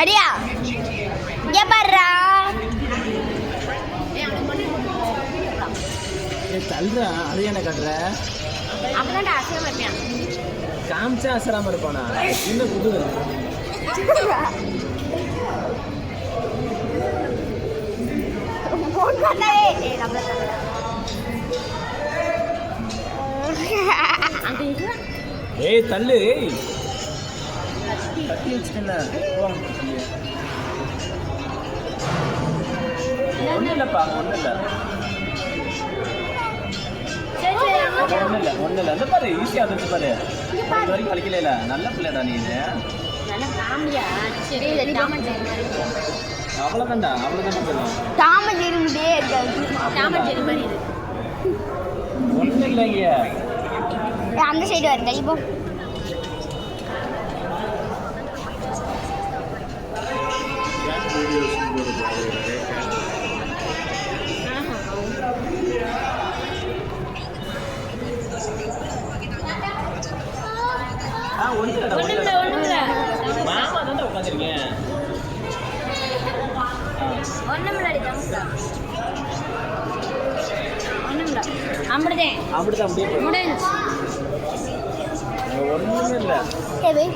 அடியா இங்கே பாடுறா தள்ளுறா அது என்ன கட்டுற அப்படின்னா அசரம் இருப்பேன் காமிச்சா அசராம இருப்பானா இன்னும் புது ஏய் தள்ளு ஏய் கட்டி வச்சுட்டேன்ல ஒன்றும் இல்லைப்பா ஒன்றும் இல்லை ஒன்றும் இல்லை அந்த பாரு ஈஸியாக வந்துச்சு பாரு இது வரைக்கும் வலிக்கல நல்ல பிள்ளைடா நீ இது அவ்வளோதான்டா போயிடும் ஒன்றும் இல்லைங்க அந்த சைடு வருங்க இப்போ மாமா தான் உட்காந்துருக்கேன் அப்படிதான் அப்படியே ஒன்றுமே இல்லை